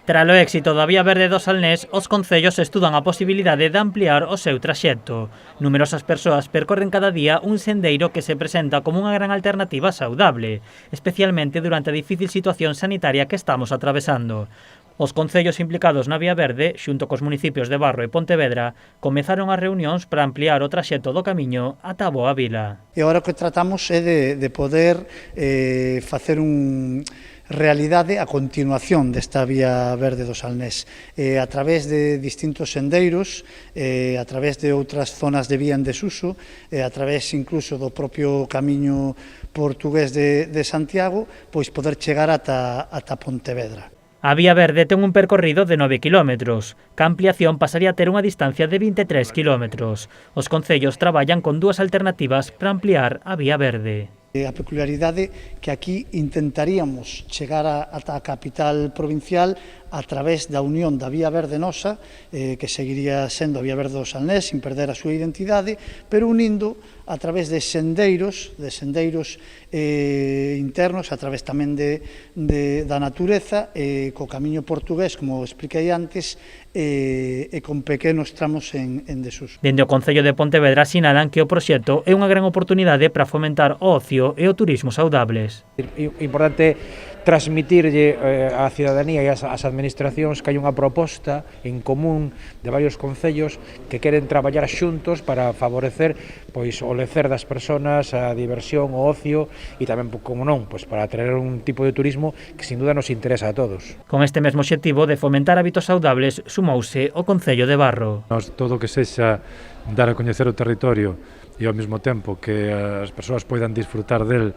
Tras o éxito da Vía Verde do Salnés, os concellos estudan a posibilidade de ampliar o seu traxecto. Numerosas persoas percorren cada día un sendeiro que se presenta como unha gran alternativa saudable, especialmente durante a difícil situación sanitaria que estamos atravesando. Os concellos implicados na Vía Verde, xunto cos municipios de Barro e Pontevedra, comezaron as reunións para ampliar o traxecto do camiño ata Boa Vila. E agora o que tratamos é de poder facer realidade a continuación desta Vía Verde do Salnés a través de distintos sendeiros, a través de outras zonas de vía en desuso, a través incluso do propio camiño portugués de Santiago, pois poder chegar ata Pontevedra. A Vía Verde ten un percorrido de 9 km, que a ampliación pasaría a ter unha distancia de 23 km. Os concellos traballan con dúas alternativas para ampliar a Vía Verde. A peculiaridade que aquí intentaríamos chegar ata a capital provincial a través da unión da Vía Verde nosa, que seguiría sendo a Vía Verde do Salnés, sin perder a súa identidade, pero unindo a través de sendeiros internos, a través tamén da natureza, co camiño portugués, como expliquei antes, e con pequenos tramos en desuso. Dende o Concello de Pontevedra sinalan que o proxecto é unha gran oportunidade para fomentar o ocio e o turismo saudables. Importante transmitirlle á cidadanía e ás administracións que hai unha proposta en común de varios concellos que queren traballar xuntos para favorecer pois o lecer das persoas, a diversión, o ocio e tamén, como non, pois para atraer un tipo de turismo que sin duda nos interesa a todos. Con este mesmo obxectivo de fomentar hábitos saudables sumouse o Concello de Barro. Todo o que sexa dar a coñecer o territorio e ao mesmo tempo que as persoas poidan disfrutar del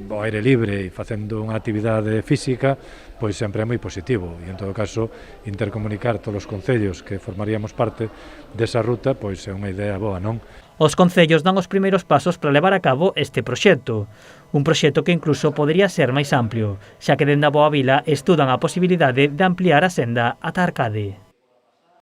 ao aire libre e facendo unha actividade física, pois sempre é moi positivo e en todo caso intercomunicar todos os concellos que formaríamos parte desa ruta pois é unha idea boa, non? Os concellos dan os primeiros pasos para levar a cabo este proxecto, un proxecto que incluso podería ser máis amplio, xa que dende a Boa Vila estudan a posibilidade de ampliar a senda ata Arcade.